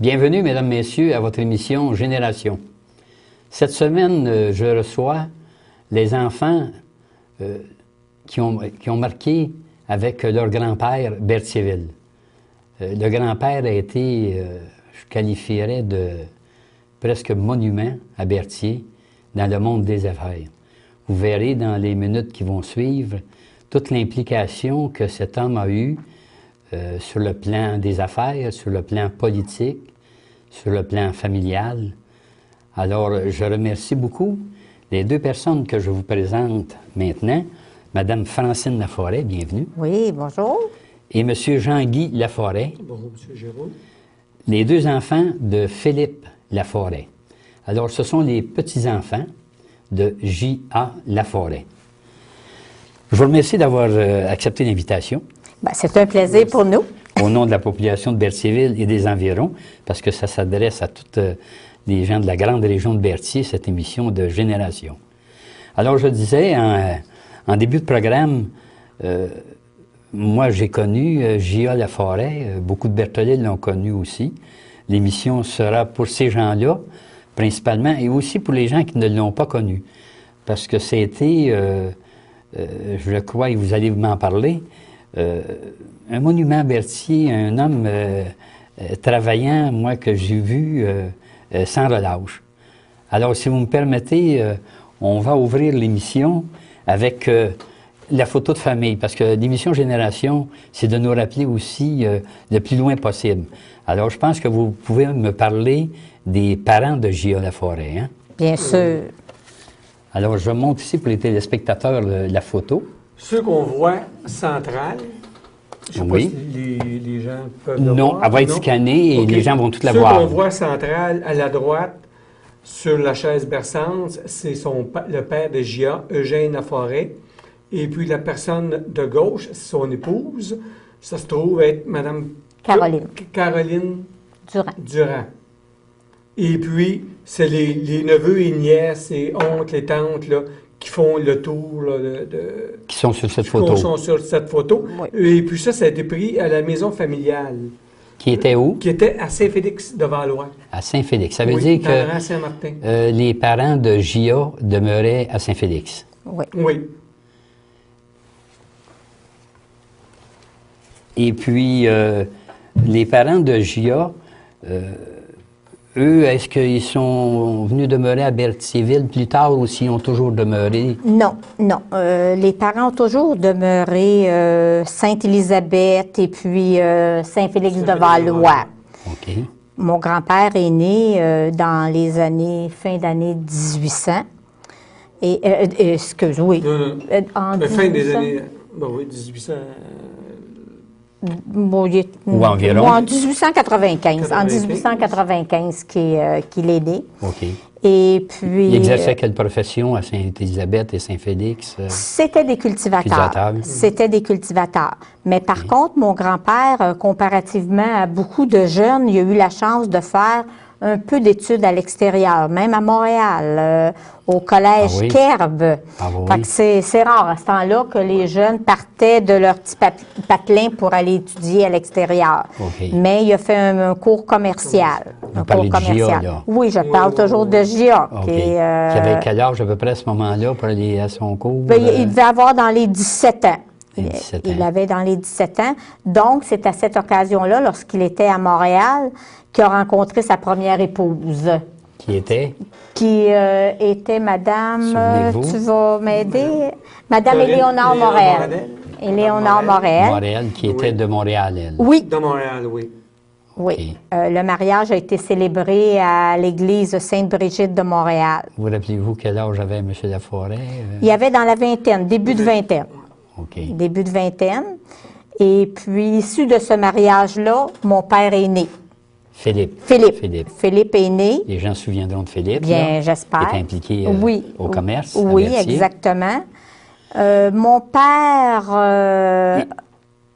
Bienvenue, mesdames, messieurs, à votre émission Génération. Cette semaine, je reçois les enfants qui ont marqué avec leur grand-père Berthierville. Le grand-père a été, je qualifierais de presque monument à Berthier dans le monde des affaires. Vous verrez dans les minutes qui vont suivre toute l'implication que cet homme a eue sur le plan des affaires, sur le plan politique, sur le plan familial. Alors, je remercie beaucoup les deux personnes que je vous présente maintenant. Madame Francine Laforêt, bienvenue. Oui, bonjour. Et Monsieur Jean-Guy Laforêt. Bonjour, Monsieur Jérôme. Les deux enfants de Laforêt. Alors, ce sont les petits-enfants de J.A. Laforêt. Je vous remercie d'avoir accepté l'invitation. Ben, c'est un plaisir pour nous. Au nom de la population de Berthierville et des environs, parce que ça s'adresse à toutes les gens de la grande région de Berthier, cette émission de Génération. Alors, je disais, en début de programme, moi, j'ai connu J.A. Laforêt, beaucoup de Berthollet l'ont connu aussi. L'émission sera pour ces gens-là, principalement, et aussi pour les gens qui ne l'ont pas connu. Parce que c'était, je le crois, et vous allez m'en parler, un monument à Berthier, un homme travaillant, moi, que j'ai vu sans relâche. Alors, si vous me permettez, on va ouvrir l'émission avec la photo de famille, parce que l'émission Génération, c'est de nous rappeler aussi le plus loin possible. Alors, je pense que vous pouvez me parler des parents de J.A. Laforêt, hein? Bien sûr. Alors, je montre ici pour les téléspectateurs la photo. Ceux qu'on voit central, je ne sais Oui. pas si les gens peuvent le Non, voir. elle va être scannée et OK. les gens vont toutes la Ceux voir. qu'on voit central, à la droite, sur la chaise berçante, c'est le père de J.A., Eugène Laforêt. Et puis la personne de gauche, c'est son épouse. Ça se trouve être Mme Caroline Durand. Et puis, c'est les neveux et nièces et oncles et tantes là, qui font le tour là, Qui sont sur cette photo. Qui sont sur cette photo. Oui. Et puis ça a été pris à la maison familiale, Qui était où? qui était à Saint-Félix de Valois. À Saint-Félix. Ça veut Oui, dire dans le que rang Saint-Martin. les parents de J.A. demeuraient à Saint-Félix. Oui. Oui. Et puis, les parents de J.A., eux, est-ce qu'ils sont venus demeurer à Berthierville plus tard ou s'ils ont toujours demeuré? Non, non. Les parents ont toujours demeuré Sainte-Élisabeth et puis Saint-Félix-de-Valois. OK. Mon grand-père est né dans les fin d'année 1800. Oui. En Fin des 1800. années... oui, 1800... Bon, Ou environ? En 1895. En 1895 qu'il est né. OK. Et puis... Il exerçait quelle profession à Sainte-Élisabeth et Saint-Félix? C'était des cultivateurs. C'était des cultivateurs. Mais par contre, mon grand-père, comparativement à beaucoup de jeunes, il a eu la chance de faire un peu d'études à l'extérieur, même à Montréal, au collège Kerb. Fait que c'est rare à ce temps-là que les jeunes partaient de leur petit patelin pour aller étudier à l'extérieur. Mais il a fait un cours commercial. Vous parlez de J.A., là? Oui, je parle toujours de J.A. Qui avait quel âge à peu près à ce moment-là pour aller à son cours? Il devait avoir dans les 17 ans. 17 ans. Il avait dans les 17 ans. Donc, c'est à cette occasion-là, lorsqu'il était à Montréal, qu'il a rencontré sa première épouse. Qui était? Qui était Madame... tu vas m'aider? Madame Éléonore Morel. Éléonore Morel. Morel, qui était de Montréal, elle. Oui. De Montréal, oui. Oui. Le mariage a été célébré à l'église Sainte-Brigitte de Montréal. Vous rappelez-vous quel âge avait M. Laforêt? Il y avait dans la vingtaine, début de vingtaine. OK. Début de vingtaine. Et puis, issu de ce mariage-là, mon père est né. Philippe. Philippe est né. Les gens se souviendront de Philippe. Bien, j'espère. Qui est impliqué au commerce. Oui, exactement. Mon père...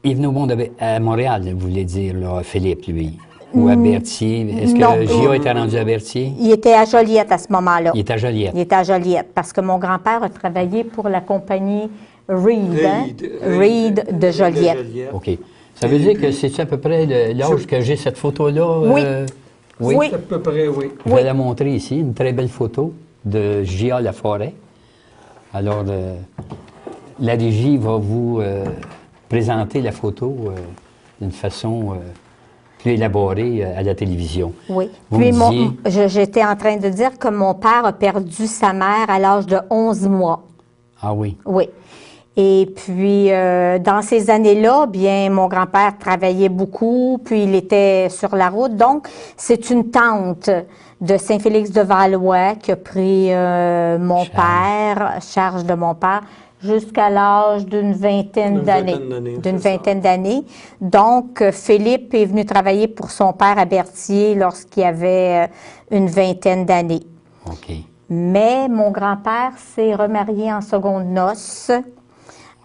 Il est venu au monde à Montréal, vous voulez dire, là, Philippe, lui. Ou à Berthier. Est-ce que J.A. était rendu à Berthier? Il était à Joliette à ce moment-là. Il était à Joliette. Il était à Joliette, parce que mon grand-père a travaillé pour la compagnie Reed de Joliette. OK. Ça veut dire que c'est à peu près l'âge que j'ai cette photo-là? Oui. Oui. Oui. À peu près, oui. Je vais la montrer ici, une très belle photo de J.A. Laforêt. Alors, la régie va vous présenter la photo d'une façon plus élaborée à la télévision. Oui. Vous Puis, me disiez... j'étais en train de dire que mon père a perdu sa mère à l'âge de 11 mois. Ah oui. Oui. Et puis, dans ces années-là, bien, mon grand-père travaillait beaucoup, puis il était sur la route. Donc, c'est une tante de Saint-Félix-de-Valois qui a pris charge de mon père, jusqu'à l'âge d'une vingtaine d'années. D'une vingtaine d'années. Donc, Philippe est venu travailler pour son père à Berthier lorsqu'il avait une vingtaine d'années. OK. Mais mon grand-père s'est remarié en seconde noces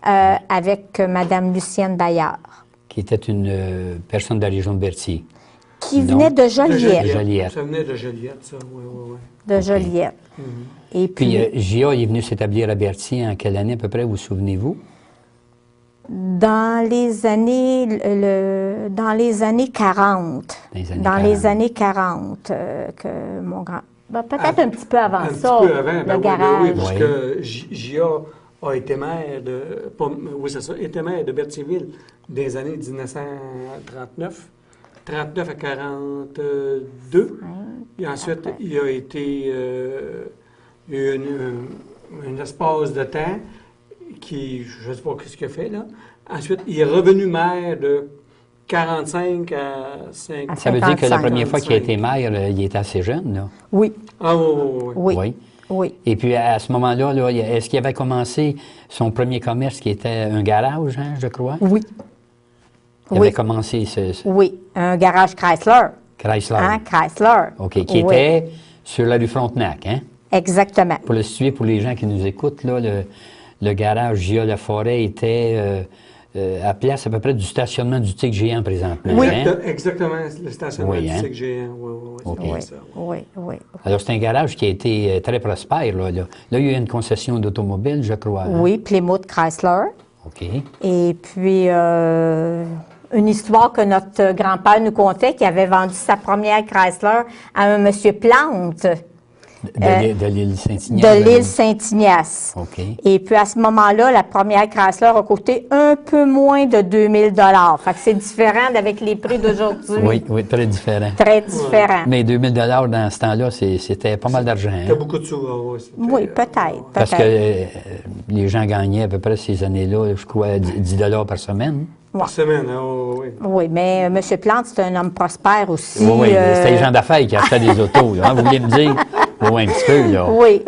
avec Mme Lucienne Bayard. Qui était une personne de la région de Berthier. Qui venait de Joliette. Joliette. Ça venait de Joliette, ça, oui, oui, oui. De Joliette. Et Puis, J.A. est venu s'établir à Berthier en quelle année à peu près, vous souvenez-vous? Dans les années 40. Dans les années 40 que mon grand... Ben, peut-être un petit peu avant ça, Un petit peu avant, le garage. oui, parce que J.A. a été maire de... oui, c'est ça, était maire de Berthierville des années 1939. 39 à 42. Et ensuite, il a été... il y a eu un espace de temps qui... Je ne sais pas ce qu'il a fait, là. Ensuite, il est revenu maire de 45 à 50. Ça veut dire que la première fois qu'il a été maire, il était assez jeune, là? Oui. Ah oui. Oui. Oui. Et puis, à ce moment-là, là, est-ce qu'il avait commencé son premier commerce qui était un garage, hein, je crois? Oui. Il avait commencé Oui, un garage Chrysler. Chrysler. Hein, Chrysler. OK, qui était sur la rue Frontenac, hein? Exactement. Pour le situer, pour les gens qui nous écoutent, là, le garage J.A. Laforêt était à place à peu près du stationnement du TIC géant présentement. Oui, hein? Exactement, le stationnement du TIC géant. Oui, oui. Alors, c'est un garage qui a été très prospère. Là, il y a eu une concession d'automobile, je crois. Hein? Oui, Plymouth Chrysler. OK. Et puis, une histoire que notre grand-père nous contait, qui avait vendu sa première Chrysler à un monsieur Plante. De l'île Saint-Ignace. De l'île Saint-Ignace. OK. Et puis, à ce moment-là, la première Chrysler a coûté un peu moins de 2000 $. Fait que c'est différent avec les prix d'aujourd'hui. Oui, très différent. Très différent. Mais 2000 $ dans ce temps-là, c'était pas mal d'argent. C'était Hein? beaucoup de sous. Oui, peut-être. Parce que les gens gagnaient à peu près ces années-là, je crois, 10 $ par semaine. Par semaine, oui. Oui, mais M. Plante, c'est un homme prospère aussi. Oui, c'était les gens d'affaires qui achetaient des autos. Là, hein? Vous voulez me dire? Oui, un petit peu, là. Oui,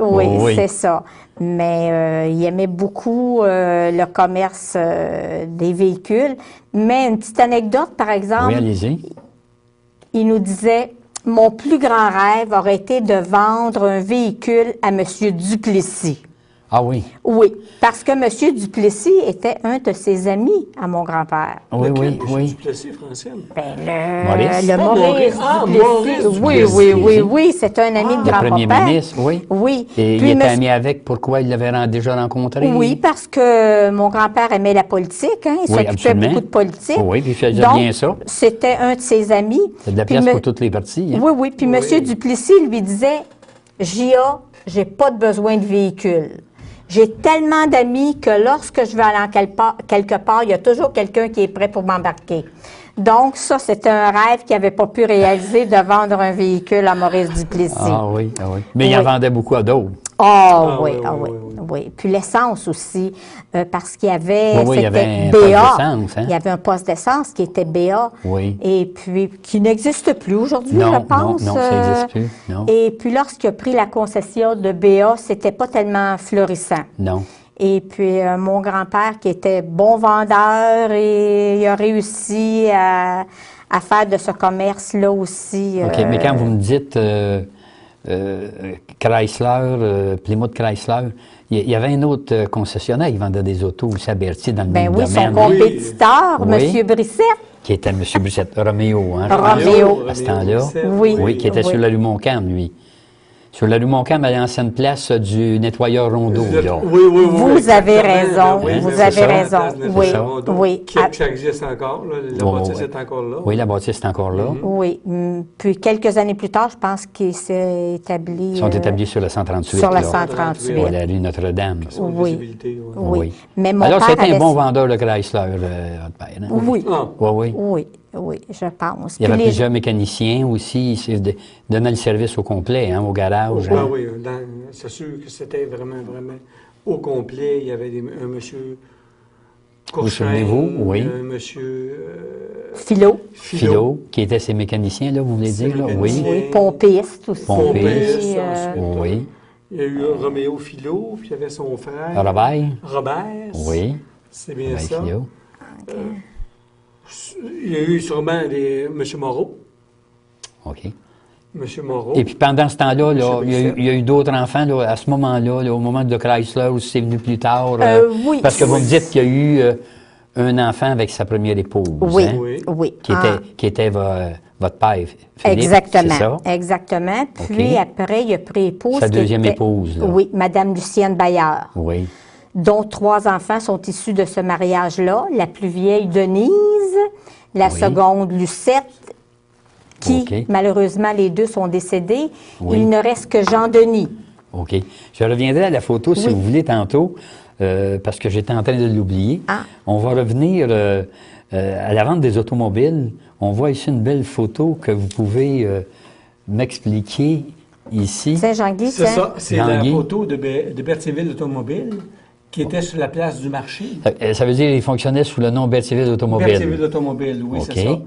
c'est ça. Mais il aimait beaucoup le commerce des véhicules. Mais une petite anecdote, par exemple. Oui, allez-y. Il nous disait, mon plus grand rêve aurait été de vendre un véhicule à M. Duplessis. Ah oui? Oui, parce que M. Duplessis était un de ses amis à mon grand-père. Oui. Duplessis, Francine. Maurice? Le Maurice Duplessis. Maurice Oui, c'était un ami de grand-papa. Le premier ministre, oui. Oui. Et puis il était ami avec, pourquoi il l'avait déjà rencontré? Oui, parce que mon grand-père aimait la politique, hein, il s'occupait beaucoup de politique. Oui, puis il faisait donc, bien ça. C'était un de ses amis. C'est de la place pour toutes les parties. Hein? Oui, puis M. Duplessis lui disait, J.A., j'ai pas de besoin de véhicule. J'ai tellement d'amis que lorsque je vais aller quelque part, il y a toujours quelqu'un qui est prêt pour m'embarquer. Donc, ça, c'était un rêve qu'il n'avait pas pu réaliser de vendre un véhicule à Maurice Duplessis. Ah oui. Mais il en vendait beaucoup à d'autres. Oui. Puis l'essence aussi, parce qu'il y avait, il y avait un BA. poste d'essence. Hein? Il y avait un poste d'essence qui était BA. Oui. Et puis, qui n'existe plus aujourd'hui, je pense. Non, ça n'existe plus. Non. Et puis, lorsqu'il a pris la concession de BA, c'était pas tellement florissant. Non. Et puis, mon grand-père, qui était bon vendeur, et il a réussi à faire de ce commerce-là aussi. OK, mais quand vous me dites Chrysler, Plymouth Chrysler, il y avait un autre concessionnaire qui vendait des autos aussi à Berthier dans le même domaine. Son compétiteur, M. Brissette. Qui était M. Brissette, Roméo, hein? Roméo. À ce temps-là. Oui. Qui était sur la rue Montcalm, lui. Sur la rue Montcalm, à l'ancienne place du nettoyeur Rondeau, là. Oui. Vous avez raison, Oui, vous c'est avez ça, raison. la place du Oui, nettoyeur Rondeau, oui. Ça existe encore, là. La bâtisse est encore là. Oui, la bâtisse est encore là. Oui. Puis quelques années plus tard, je pense qu'il s'est établi. Ils sont établis sur la 138. Sur la là. 138. Oui, la rue Notre-Dame. Oui. Visibilité, Oui. Mais mon Alors, père c'était un avait- bon vendeur de Chrysler, votre père. Hein? Oui. Ah. Oui. Oui, je pense. Il y avait Puis les- plusieurs mécaniciens aussi. Ils donnaient le service au complet, hein, au garage. Ah hein. oui, c'est sûr que c'était vraiment au complet. Il y avait un monsieur Courchain, souvenez-vous? Oui. un monsieur Philo, qui étaient ces mécaniciens, là, vous voulez Ces dire? Là? Oui. mécaniciens. oui, pompiste aussi. Pompiste, Puis, ensuite. Oui. Il y a eu Roméo Philo, puis il y avait son frère. Robert? Oui. C'est bien Robert ça. Philo. Il y a eu sûrement M. Moreau. OK. M. Moreau. Et puis pendant ce temps-là, là, Monsieur il y a eu d'autres enfants là, à ce moment-là, là, au moment de Chrysler, ou si c'est venu plus tard. oui. Parce que vous me dites qu'il y a eu un enfant avec sa première épouse. Oui, hein, oui. Qui était votre père, Philippe. Exactement. C'est ça? Exactement. Puis OK. après, il a pris épouse. Sa qui deuxième était- épouse, là. Oui, Madame Lucienne Bayard, Oui. dont 3 enfants sont issus de ce mariage-là. La plus vieille, Denise, la Oui. seconde, Lucette, qui, OK. malheureusement, les 2 sont décédés. Oui. Il ne reste que Jean-Denis. OK. Je reviendrai à la photo, si Oui. vous voulez, tantôt, parce que j'étais en train de l'oublier. Ah. On va revenir à la vente des automobiles. On voit ici une belle photo que vous pouvez m'expliquer ici. Saint-Jean-Guy, C'est ça, c'est la Jean-Guy. photo de Berthierville Automobile qui était sur la place du marché. Ça veut dire qu'il fonctionnait sous le nom Berthierville Automobile. Berthierville Automobile, oui, OK. c'est ça.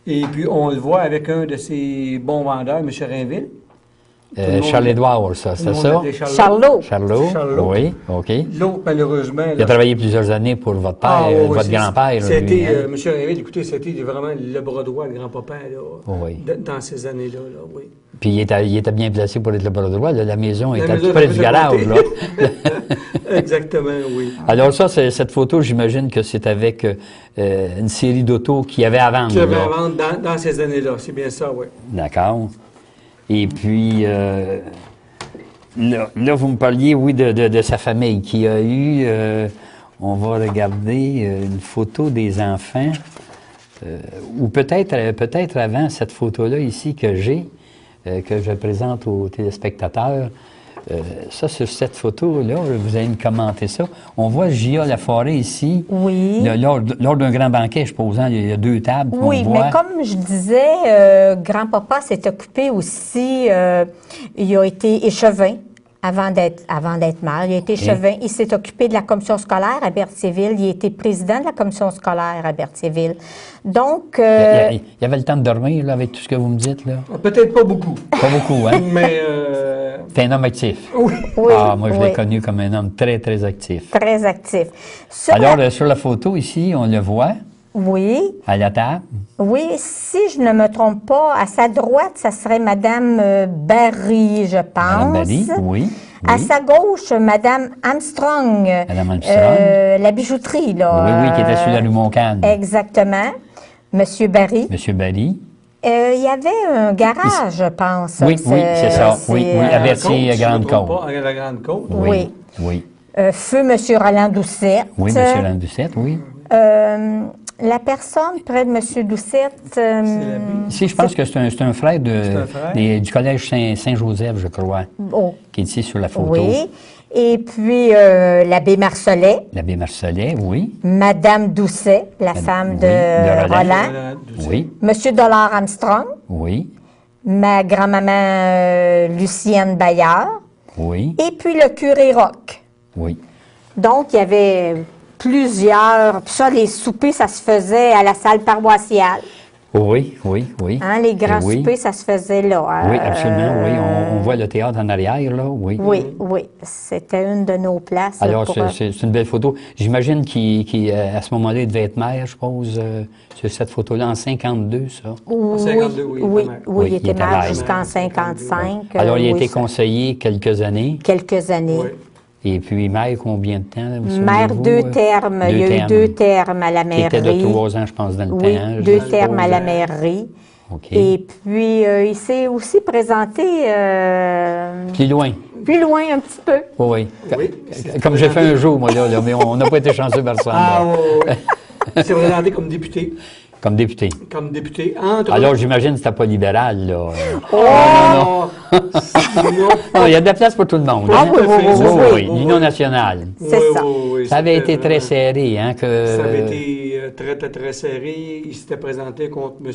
Et puis, on le voit avec un de ses bons vendeurs, M. Rainville. Tout le monde- Charles-Édouard, ça, Tout c'est le monde ça? l'appelait Charlot. Charlot. Charlot. Oui, OK. L'autre, malheureusement... Il a travaillé plusieurs années pour votre père, votre grand-père. C'était, lui, hein? M. Rainville, écoutez, c'était vraiment le bras droit, le grand-papa, là, Oui. dans ces années-là, là, oui. Puis il était bien placé pour être le bras droit. Là, la maison La était maison tout près était du de garage. côté. Là. Exactement, oui. Alors ça, cette photo, j'imagine que c'est avec une série d'autos qu'il y avait à vendre. Qui avait là. à vendre dans ces années-là, c'est bien ça, oui. D'accord. Et puis, là, vous me parliez, oui, de sa famille qui a eu, on va regarder une photo des enfants, ou peut-être avant cette photo-là ici que j'ai, que je présente aux téléspectateurs. Ça, sur cette photo-là, vous allez me commenter ça. On voit J.A. Laforêt ici. Oui. Lors d'un grand banquet, je suppose, hein, il y a 2 tables. qu'on Oui, voit. mais comme je disais, grand-papa s'est occupé aussi, il a été échevin avant d'être maire. Il a été échevin. Il s'est occupé de la commission scolaire à Berthierville. Il a été président de la commission scolaire à Berthierville. Donc... Il y avait le temps de dormir, là, avec tout ce que vous me dites, là? Peut-être pas beaucoup, Pas beaucoup, hein? mais... C'est un homme actif. oui. oui, Moi, je l'ai oui, connu comme un homme très, très actif. très actif. Sur Alors, la- sur la photo, ici, on le voit, Oui. à la table. Oui, si je ne me trompe pas, à sa droite, ça serait Madame Barry, je pense. Madame Barry, oui. À sa gauche, Madame Armstrong. Madame Armstrong. La bijouterie, là. Oui, qui était sur la rue Montcalm. Exactement. Monsieur Barry. Monsieur Barry. Il y avait un garage, je pense. Oui, c'est ça. Oui, à Berthier, Si je me Grande trompe Côte. pas, à la Grande Côte. Oui. Oui. Feu Monsieur Roland Doucette. Oui, Monsieur Landoucette, oui. La personne près de Monsieur Doucette. Ici, je pense que c'est un frère, un frère? du collège Saint-Joseph, je crois, Oh, qui est ici sur la photo. oui. Et puis l'abbé Marcelet. L'abbé Marcelet, oui. Madame Doucet, la femme oui, de de Roland. Roland. Oui, Monsieur Dollard Armstrong. oui, Ma grand-maman Lucienne Bayard. oui, Et puis le curé Roch. oui. Donc, il y avait plusieurs. Puis ça, les soupers, ça se faisait à la salle paroissiale. Oui, oui, oui. Hein, les grands oui. soupers, ça se faisait là. Oui, absolument, oui. On voit le théâtre en arrière, là, oui. Oui, oui. C'était une de nos places. Alors, pour, c'est une belle photo. J'imagine qu'à ce moment-là, il devait être maire, je suppose, sur cette photo-là, en 52, ça. oui, 52, oui, oui, il était maire. oui, il était maire maire. jusqu'en 55. Alors, il a oui, été ça- conseiller quelques années. Quelques années. Oui. Et puis, maire, combien de temps? là, vous Maire souvenez-vous, 2 termes. Il y a eu 2 termes à la Qui mairie. était de 3 ans, je pense, dans le Oui, temps. 2 je termes à la suppose. mairie. OK. Et puis, il s'est aussi présenté... Plus loin. Plus loin un petit peu. Oui. Oui, Comme j'ai fait un jour, moi, là, mais on n'a pas été chanceux par ça. Ah oui. Il s'est présenté comme député. Comme député. Comme député. Entre Alors, j'imagine que c'était pas libéral, là. non. Non, il y a de la place pour tout le monde. Ah Hein? oui, oui, oui, Oui, l'Union nationale. C'est ça. Ça avait été c'était très vraiment- serré, hein, Ça avait que... été très, très, très serré. Il s'était présenté contre M.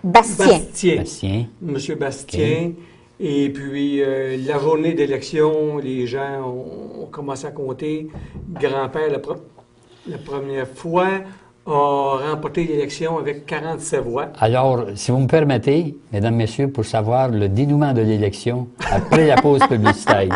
Bastien. Bastien. Bastien. M. Bastien. Et puis, la journée d'élection, les gens ont commencé à compter. Grand-père, la première fois, a remporté l'élection avec 47 voix. Alors, si vous me permettez, mesdames, messieurs, pour savoir le dénouement de l'élection, après la pause publicitaire.